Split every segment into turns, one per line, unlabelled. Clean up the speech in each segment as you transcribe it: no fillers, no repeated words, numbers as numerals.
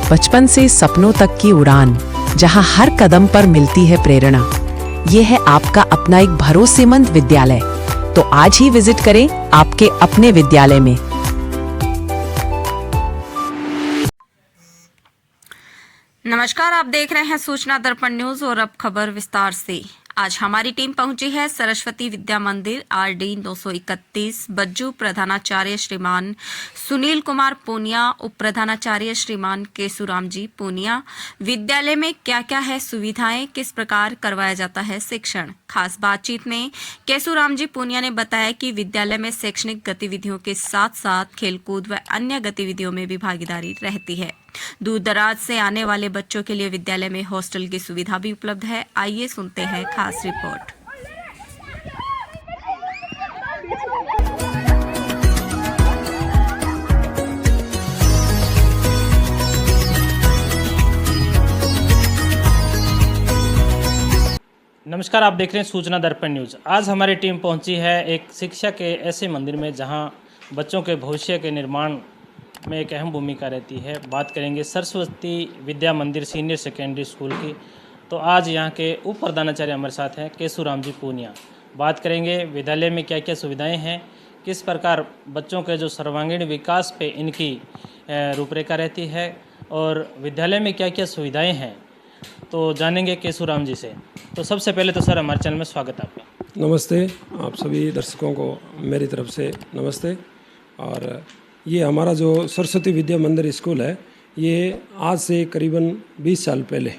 बचपन से सपनों तक की उड़ान, जहां हर कदम पर मिलती है प्रेरणा। ये है आपका अपना एक भरोसेमंद विद्यालय। तो आज ही विजिट करें आपके अपने विद्यालय में।
नमस्कार, आप देख रहे हैं सूचना दर्पण न्यूज और अब खबर विस्तार से। आज हमारी टीम पहुंची है सरस्वती विद्या मंदिर RD 931 बज्जू प्रधानाचार्य श्रीमान सुनील कुमार पूनिया, उप प्रधानाचार्य श्रीमान केशुराम जी पूनिया। विद्यालय में क्या क्या है सुविधाएं, किस प्रकार करवाया जाता है शिक्षण। खास बातचीत में केशुराम जी पूनिया ने बताया कि विद्यालय में शैक्षणिक गतिविधियों के साथ साथ खेलकूद व अन्य गतिविधियों में भी भागीदारी रहती है। दूर दराज से आने वाले बच्चों के लिए विद्यालय में हॉस्टल की सुविधा भी उपलब्ध है। आइए सुनते हैं खास रिपोर्ट।
नमस्कार, आप देख रहे हैं सूचना दर्पण न्यूज। आज हमारी टीम पहुंची है एक शिक्षा के ऐसे मंदिर में जहां बच्चों के भविष्य के निर्माण में एक अहम भूमिका रहती है। बात करेंगे सरस्वती विद्या मंदिर सीनियर सेकेंडरी स्कूल की। तो आज यहाँ के उप प्रधानाचार्य हमारे साथ हैं केशुराम जी पूनिया। बात करेंगे विद्यालय में क्या क्या सुविधाएं हैं, किस प्रकार बच्चों के जो सर्वांगीण विकास पे इनकी रूपरेखा रहती है और विद्यालय में क्या क्या सुविधाएँ हैं, तो जानेंगे केशुराम जी से। तो सबसे पहले तो सर हमारे चैनल में स्वागत है आपका।
नमस्ते, आप सभी दर्शकों को मेरी तरफ से नमस्ते। और ये हमारा जो सरस्वती विद्या मंदिर स्कूल है, ये आज से करीबन 20 साल पहले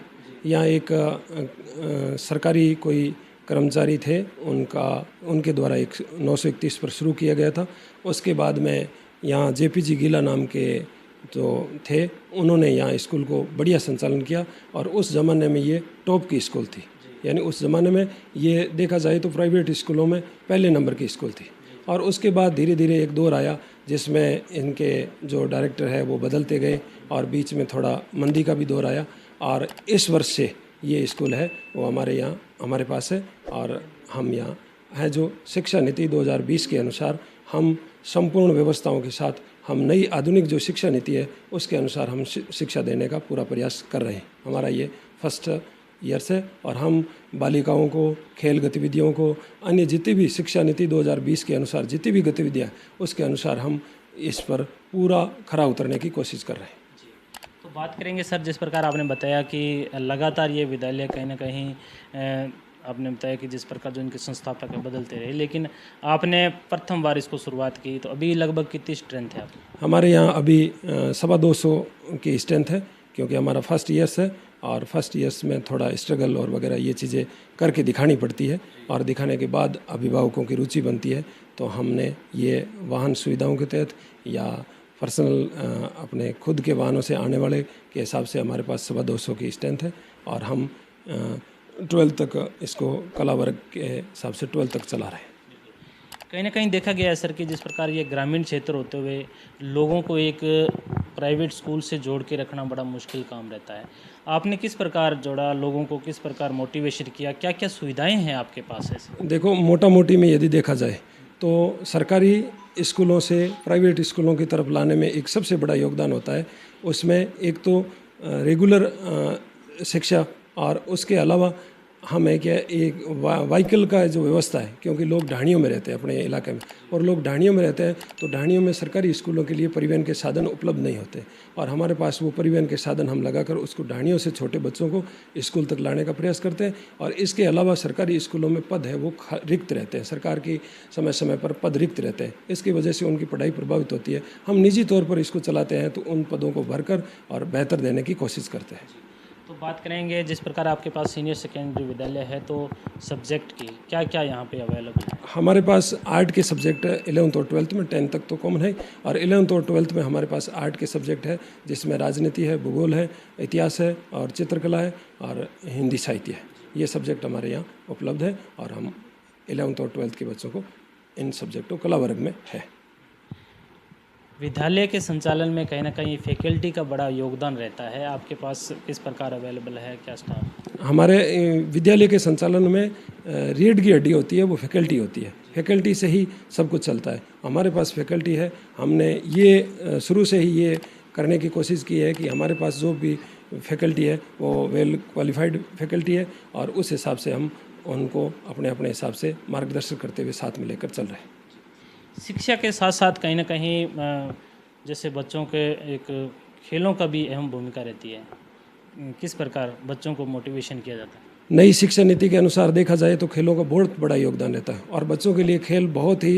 यहाँ एक सरकारी कोई कर्मचारी थे, उनके द्वारा एक 931 पर शुरू किया गया था। उसके बाद में यहाँ JPG गीला नाम के जो थे, उन्होंने यहाँ स्कूल को बढ़िया संचालन किया और उस ज़माने में ये टॉप की स्कूल थी। यानी उस ज़माने में ये देखा जाए तो प्राइवेट स्कूलों में पहले नंबर की स्कूल थी। और उसके बाद धीरे धीरे एक दौर आया जिसमें इनके जो डायरेक्टर है वो बदलते गए और बीच में थोड़ा मंदी का भी दौर आया। और इस वर्ष से ये स्कूल है वो हमारे पास है और हम यहाँ है जो शिक्षा नीति 2020 के अनुसार हम संपूर्ण व्यवस्थाओं के साथ हम नई आधुनिक जो शिक्षा नीति है उसके अनुसार हम शिक्षा देने का पूरा प्रयास कर रहे हैं। हमारा ये फर्स्ट ईयर से और हम बालिकाओं को खेल गतिविधियों को अन्य जितनी भी शिक्षा नीति 2020 के अनुसार जितनी भी गतिविधियाँ उसके अनुसार हम इस पर पूरा खरा उतरने की कोशिश कर रहे हैं।
तो बात करेंगे सर, जिस प्रकार आपने बताया कि लगातार ये विद्यालय कहीं ना कहीं आपने बताया कि जिस प्रकार जो इनके संस्थापक है बदलते रहे, लेकिन आपने प्रथम बार इसको शुरुआत की, तो अभी लगभग कितनी स्ट्रेंथ है आपकी?
हमारे यहाँ अभी 250 की स्ट्रेंथ है, क्योंकि हमारा फर्स्ट ईयर्स है और फर्स्ट ईयर्स में थोड़ा स्ट्रगल और वगैरह ये चीज़ें करके दिखानी पड़ती है और दिखाने के बाद अभिभावकों की रुचि बनती है। तो हमने ये वाहन सुविधाओं के तहत या पर्सनल अपने खुद के वाहनों से आने वाले के हिसाब से हमारे पास 250 की स्ट्रेंथ है और हम 12 तक इसको कला वर्ग के हिसाब से 12 तक चला रहे हैं।
कहीं ना कहीं देखा गया है सर कि जिस प्रकार ये ग्रामीण क्षेत्र होते हुए लोगों को एक प्राइवेट स्कूल से जोड़ के रखना बड़ा मुश्किल काम रहता है। आपने किस प्रकार जोड़ा लोगों को, किस प्रकार मोटिवेशन किया, क्या क्या सुविधाएं हैं आपके पास ऐसे?
देखो, मोटा मोटी में यदि देखा जाए तो सरकारी स्कूलों से प्राइवेट स्कूलों की तरफ लाने में एक सबसे बड़ा योगदान होता है। उसमें एक तो रेगुलर शिक्षा और उसके अलावा हमें क्या एक व्हीकल का जो व्यवस्था है, क्योंकि लोग ढाणियों में रहते हैं अपने इलाके में और लोग ढाणियों में रहते हैं तो ढाणियों में सरकारी स्कूलों के लिए परिवहन के साधन उपलब्ध नहीं होते और हमारे पास वो परिवहन के साधन हम लगाकर उसको ढाणियों से छोटे बच्चों को स्कूल तक लाने का प्रयास करते हैं। और इसके अलावा सरकारी स्कूलों में पद है वो रिक्त रहते हैं, सरकार की समय समय पर पद रिक्त रहते हैं, इसकी वजह से उनकी पढ़ाई प्रभावित होती है। हम निजी तौर पर इसको चलाते हैं तो उन पदों को भरकर और बेहतर देने की कोशिश करते हैं।
तो बात करेंगे जिस प्रकार आपके पास सीनियर सेकेंडरी विद्यालय है, तो सब्जेक्ट की क्या क्या यहाँ पे अवेलेबल है?
हमारे पास आर्ट के सब्जेक्ट 11th और 12th में, 10th तक तो कॉमन है और 11th और 12th में हमारे पास आर्ट के सब्जेक्ट है जिसमें राजनीति है, भूगोल है, इतिहास है और चित्रकला है और हिंदी साहित्य है। ये सब्जेक्ट हमारे यहाँ उपलब्ध है और हम 11th और 12th के बच्चों को इन सब्जेक्टों कला वर्ग में है।
विद्यालय के संचालन में कहीं ना कहीं फैकल्टी का बड़ा योगदान रहता है, आपके पास किस प्रकार अवेलेबल है, क्या स्टाफ?
हमारे विद्यालय के संचालन में रीढ़ की हड्डी होती है, वो फैकल्टी होती है। फैकल्टी से ही सब कुछ चलता है। हमारे पास फैकल्टी है, हमने ये शुरू से ही ये करने की कोशिश की है कि हमारे पास जो भी फैकल्टी है वो वेल क्वालिफाइड फैकल्टी है और उस हिसाब से हम उनको अपने अपने हिसाब से मार्गदर्शन करते हुए साथ में लेकर चल रहे हैं।
शिक्षा के साथ साथ कहीं ना कहीं जैसे बच्चों के एक खेलों का भी अहम भूमिका रहती है, किस प्रकार बच्चों को मोटिवेशन किया जाता है?
नई शिक्षा नीति के अनुसार देखा जाए तो खेलों का बहुत बड़ा योगदान रहता है और बच्चों के लिए खेल बहुत ही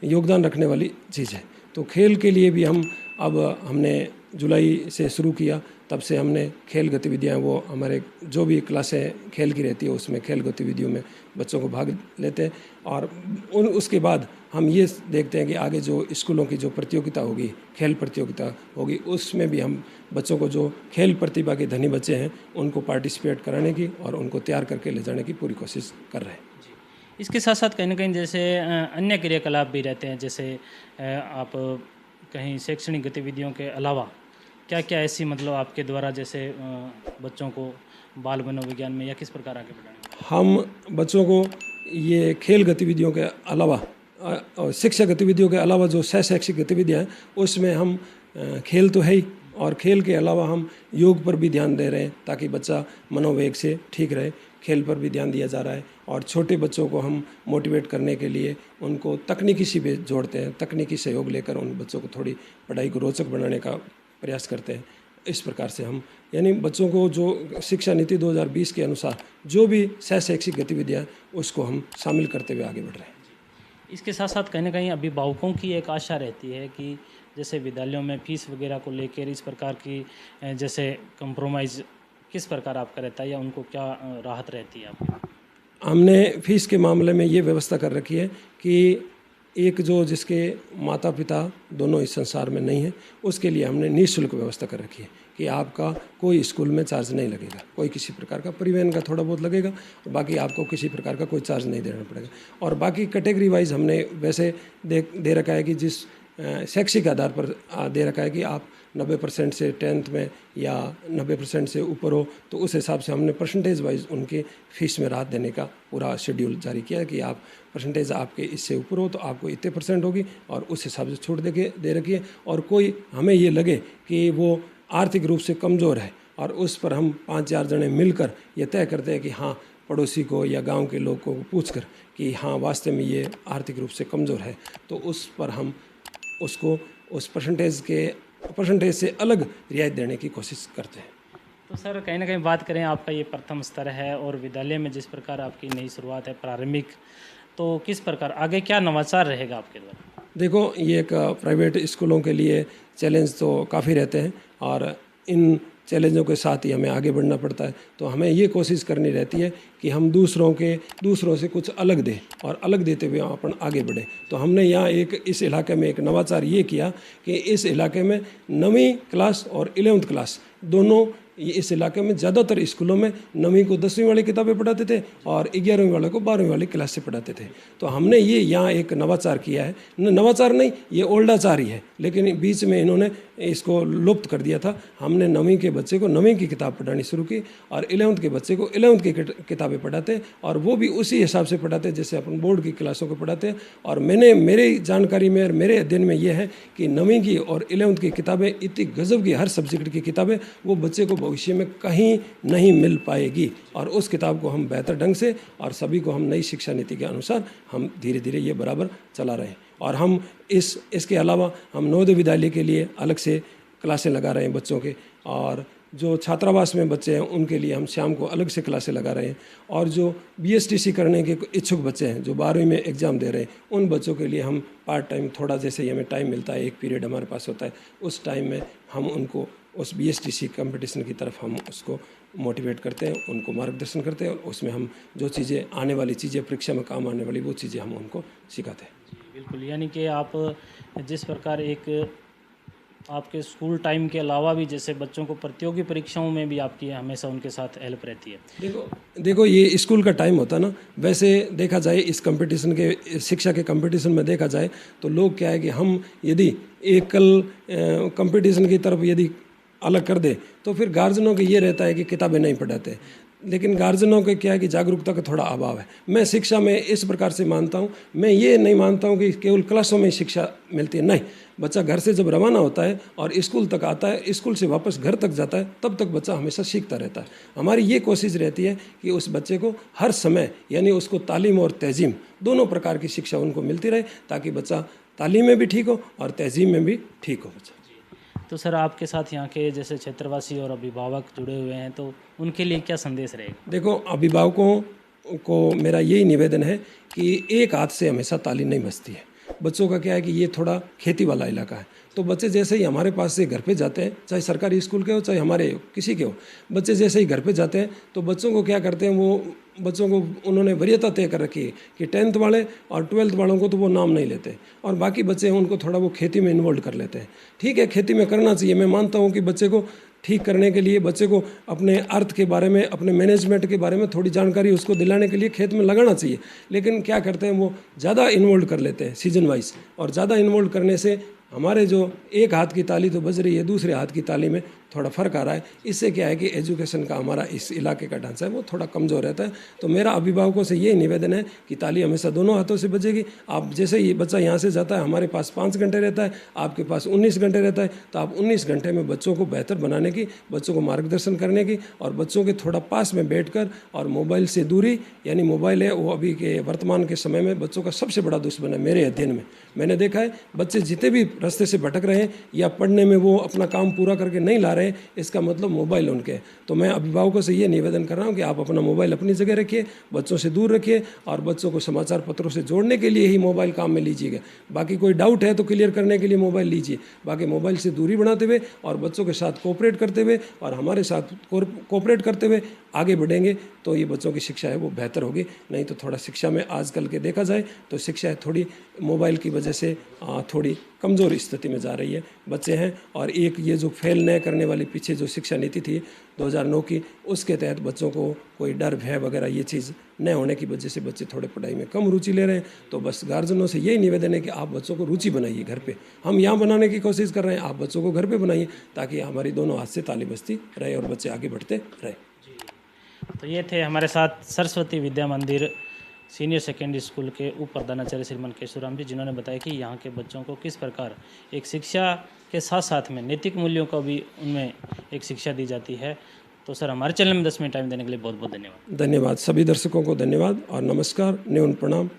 योगदान रखने वाली चीज़ है। तो खेल के लिए भी हमने जुलाई से शुरू किया, तब से हमने खेल गतिविधियां वो हमारे जो भी क्लासें खेल की रहती है उसमें खेल गतिविधियों में बच्चों को भाग लेते हैं और उसके बाद हम ये देखते हैं कि आगे जो स्कूलों की जो प्रतियोगिता होगी, खेल प्रतियोगिता होगी, उसमें भी हम बच्चों को जो खेल प्रतिभा के धनी बच्चे हैं उनको पार्टिसिपेट कराने की और उनको तैयार करके ले जाने की पूरी कोशिश कर रहे हैं।
इसके साथ साथ कहीं ना कहीं जैसे अन्य क्रियाकलाप भी रहते हैं, जैसे आप कहीं शैक्षणिक गतिविधियों के अलावा क्या क्या ऐसी मतलब आपके द्वारा जैसे बच्चों को बाल मनोविज्ञान में या किस प्रकार आगे बढ़ाएंगे?
हम बच्चों को ये खेल गतिविधियों के अलावा और शिक्षा गतिविधियों के अलावा जो शैक्षिक गतिविधियाँ हैं उसमें हम खेल तो है ही और खेल के अलावा हम योग पर भी ध्यान दे रहे हैं ताकि बच्चा मनोवेग से ठीक रहे। खेल पर भी ध्यान दिया जा रहा है और छोटे बच्चों को हम मोटिवेट करने के लिए उनको तकनीकी से भी जोड़ते हैं, तकनीकी सहयोग लेकर उन बच्चों को थोड़ी पढ़ाई को रोचक बनाने का प्रयास करते हैं। इस प्रकार से हम यानी बच्चों को जो शिक्षा नीति 2020 के अनुसार जो भी शैक्षिक गतिविधियाँ उसको हम शामिल करते हुए आगे बढ़ रहे हैं।
इसके साथ साथ कहीं ना कहीं अभिभावकों की एक आशा रहती है कि जैसे विद्यालयों में फीस वगैरह को लेकर इस प्रकार की जैसे कंप्रोमाइज़ किस प्रकार आपका रहता है या उनको क्या राहत रहती है आपकी?
हमने फीस के मामले में ये व्यवस्था कर रखी है कि एक जो जिसके माता पिता दोनों इस संसार में नहीं है उसके लिए हमने निःशुल्क व्यवस्था कर रखी है कि आपका कोई स्कूल में चार्ज नहीं लगेगा, कोई किसी प्रकार का परिवहन का थोड़ा बहुत लगेगा और बाकी आपको किसी प्रकार का कोई चार्ज नहीं देना पड़ेगा। और बाकी कैटेगरी वाइज हमने वैसे दे रखा है कि जिस शैक्षिक आधार पर दे रखा है कि आप 90% से 10th में या 90% से ऊपर हो तो उस हिसाब से हमने परसेंटेज वाइज उनके फीस में राहत देने का पूरा शेड्यूल जारी किया है कि आप परसेंटेज आपके इससे ऊपर हो तो आपको इतने % होगी और उस हिसाब से छूट दे रखी है। और कोई हमें ये लगे कि वो आर्थिक रूप से कमज़ोर है और उस पर हम 5-4 जने मिलकर ये तय करते हैं कि हाँ पड़ोसी को या गांव के लोग को पूछकर कि हाँ वास्तव में ये आर्थिक रूप से कमज़ोर है तो उस पर हम उसको उस परसेंटेज से अलग रियायत देने की कोशिश करते हैं।
तो सर कहीं ना कहीं बात करें आपका ये प्रथम स्तर है और विद्यालय में जिस प्रकार आपकी नई शुरुआत है प्रारंभिक, तो किस प्रकार आगे क्या नवाचार रहेगा आपके द्वारा?
देखो ये एक प्राइवेट स्कूलों के लिए चैलेंज तो काफ़ी रहते हैं और इन चैलेंजों के साथ ही हमें आगे बढ़ना पड़ता है। तो हमें ये कोशिश करनी रहती है कि हम दूसरों से कुछ अलग दें और अलग देते हुए अपन आगे बढ़ें। तो हमने यहाँ इस इलाके में एक नवाचार ये किया कि इस इलाके में 9वीं क्लास और 11th क्लास दोनों इस इलाके में ज़्यादातर स्कूलों में 9वीं को 10वीं वाली किताबें पढ़ाते थे और 11वीं वाले को 12वीं वाली क्लास से पढ़ाते थे। तो हमने ये यहाँ एक नवाचार किया है, नवाचार नहीं ये ओल्डाचार ही है, लेकिन बीच में इन्होंने इसको लुप्त कर दिया था। हमने 9वीं के बच्चे को 9वीं की किताब पढ़ानी शुरू की और 11th के बच्चे को 11th की किताबें पढ़ाते और वो भी उसी हिसाब से पढ़ाते जैसे अपन बोर्ड की क्लासों को पढ़ाते हैं। और मेरी जानकारी में और मेरे अध्ययन में ये है कि 9वीं की और 11th की किताबें इतनी गजब की हर सब्जेक्ट की किताबें वो बच्चे को भविष्य में कहीं नहीं मिल पाएगी और उस किताब को हम बेहतर ढंग से और सभी को हम नई शिक्षा नीति के अनुसार हम धीरे धीरे ये बराबर चला रहे हैं। और हम इसके अलावा हम नवोदय विद्यालय के लिए अलग से क्लासें लगा रहे हैं बच्चों के, और जो छात्रावास में बच्चे हैं उनके लिए हम शाम को अलग से क्लासें लगा रहे हैं, और जो BSTC करने के इच्छुक बच्चे हैं जो 12वीं में एग्ज़ाम दे रहे हैं उन बच्चों के लिए हम पार्ट टाइम थोड़ा जैसे हमें टाइम मिलता है, एक पीरियड हमारे पास होता है, उस टाइम में हम उनको उस BSTC कंपटीशन की तरफ हम उसको मोटिवेट करते हैं, उनको मार्गदर्शन करते हैं और उसमें हम जो चीज़ें आने वाली चीज़ें परीक्षा में काम आने वाली वो चीज़ें हम उनको सिखाते हैं।
बिल्कुल, यानी कि आप जिस प्रकार एक आपके स्कूल टाइम के अलावा भी जैसे बच्चों को प्रतियोगी परीक्षाओं में भी आपकी हमेशा उनके साथ हेल्प रहती है।
देखो ये स्कूल का टाइम होता है ना, वैसे देखा जाए इस कंपटीशन के शिक्षा के कंपटीशन में देखा जाए तो लोग क्या है कि हम यदि एकल कंपटीशन की तरफ यदि अलग कर दे तो फिर गार्जियनों के ये रहता है कि किताबें नहीं पढ़ाते। लेकिन गार्जियनों के क्या है कि जागरूकता का थोड़ा अभाव है। मैं शिक्षा में इस प्रकार से मानता हूँ, मैं ये नहीं मानता हूँ कि केवल क्लासों में शिक्षा मिलती है, नहीं। बच्चा घर से जब रवाना होता है और स्कूल तक आता है, स्कूल से वापस घर तक जाता है, तब तक बच्चा हमेशा सीखता रहता है। हमारी ये कोशिश रहती है कि उस बच्चे को हर समय यानी उसको तालीम और तहजीम दोनों प्रकार की शिक्षा उनको मिलती रहे, ताकि बच्चा तालीम में भी ठीक हो और तहजीम में भी ठीक हो बच्चा।
तो सर आपके साथ यहाँ के जैसे क्षेत्रवासी और अभिभावक जुड़े हुए हैं, तो उनके लिए क्या संदेश रहेगा?
देखो, अभिभावकों को मेरा यही निवेदन है कि एक हाथ से हमेशा ताली नहीं बजती है। बच्चों का क्या है कि ये थोड़ा खेती वाला इलाका है, तो बच्चे जैसे ही हमारे पास से घर पे जाते हैं, चाहे सरकारी स्कूल के हो चाहे हमारे किसी के हो, बच्चे जैसे ही घर पे जाते हैं तो बच्चों को क्या करते हैं, वो बच्चों को उन्होंने वरीयता तय कर रखी है कि 10th वाले और 12th वालों को तो वो नाम नहीं लेते, और बाकी बच्चे हैं उनको थोड़ा वो खेती में इन्वॉल्व कर लेते हैं। ठीक है, खेती में करना चाहिए, मैं मानता हूँ कि बच्चे को ठीक करने के लिए, बच्चे को अपने अर्थ के बारे में, अपने मैनेजमेंट के बारे में थोड़ी जानकारी उसको दिलाने के लिए खेत में लगाना चाहिए। लेकिन क्या करते हैं, वो ज़्यादा इन्वॉल्व कर लेते हैं सीजन वाइज, और ज़्यादा इन्वॉल्व करने से हमारे जो एक हाथ की ताली तो बज रही है, दूसरे हाथ की ताली में थोड़ा फर्क आ रहा है। इससे क्या है कि एजुकेशन का हमारा इस इलाके का ढांचा है वो थोड़ा कमज़ोर रहता है। तो मेरा अभिभावकों से ये निवेदन है कि ताली हमेशा दोनों हाथों से बजेगी। आप जैसे ही बच्चा यहाँ से जाता है, हमारे पास 5 घंटे रहता है, आपके पास 19 घंटे रहता है, तो आप 19 घंटे में बच्चों को बेहतर बनाने की, बच्चों को मार्गदर्शन करने की, और बच्चों के थोड़ा पास में बैठकर और मोबाइल से दूरी, यानी मोबाइल है वो अभी के वर्तमान के समय में बच्चों का सबसे बड़ा दुश्मन है। मेरे अध्ययन में मैंने देखा है, बच्चे जितने भी रास्ते से भटक रहे हैं या पढ़ने में वो अपना काम पूरा करके नहीं ला रहे, इसका मतलब मोबाइल उनके। तो मैं अभिभावकों से ये निवेदन कर रहा हूँ कि आप अपना मोबाइल अपनी जगह रखिए, बच्चों से दूर रखिए, और बच्चों को समाचार पत्रों से जोड़ने के लिए ही मोबाइल काम में लीजिएगा। बाकी कोई डाउट है तो क्लियर करने के लिए मोबाइल लीजिए, बाकी मोबाइल से दूरी बनाते हुए और बच्चों के साथ कोऑपरेट करते हुए और हमारे साथ कोऑपरेट करते हुए आगे बढ़ेंगे तो ये बच्चों की शिक्षा है वो बेहतर होगी। नहीं तो थोड़ा शिक्षा में आजकल के देखा जाए तो शिक्षा है थोड़ी मोबाइल की वजह से थोड़ी कमज़ोर स्थिति में जा रही है, बच्चे हैं। और एक ये जो फेल न करने वाली पीछे जो शिक्षा नीति थी 2009 की, उसके तहत बच्चों को कोई डर भय वगैरह ये चीज़ न होने की वजह से बच्चे थोड़े पढ़ाई में कम रुचि ले रहे हैं। तो बस गार्जियनों से यही निवेदन है कि आप बच्चों को रुचि बनाइए घर पे। हम यहाँ बनाने की कोशिश कर रहे हैं, आप बच्चों को घर पे बनाइए ताकि हमारी दोनों हाथ से ताली बजती रहे और बच्चे आगे बढ़ते रहे।
तो ये थे हमारे साथ सरस्वती विद्या मंदिर सीनियर सेकेंडरी स्कूल के उप प्रधानाचार्य श्रीमान केशुराम जी, जिन्होंने बताया कि यहाँ के बच्चों को किस प्रकार एक शिक्षा के साथ साथ में नैतिक मूल्यों का भी उनमें एक शिक्षा दी जाती है। तो सर हमारे चैनल में 10 मिनट टाइम देने के लिए बहुत बहुत धन्यवाद।
धन्यवाद सभी दर्शकों को, धन्यवाद और नमस्कार, न्यून प्रणाम।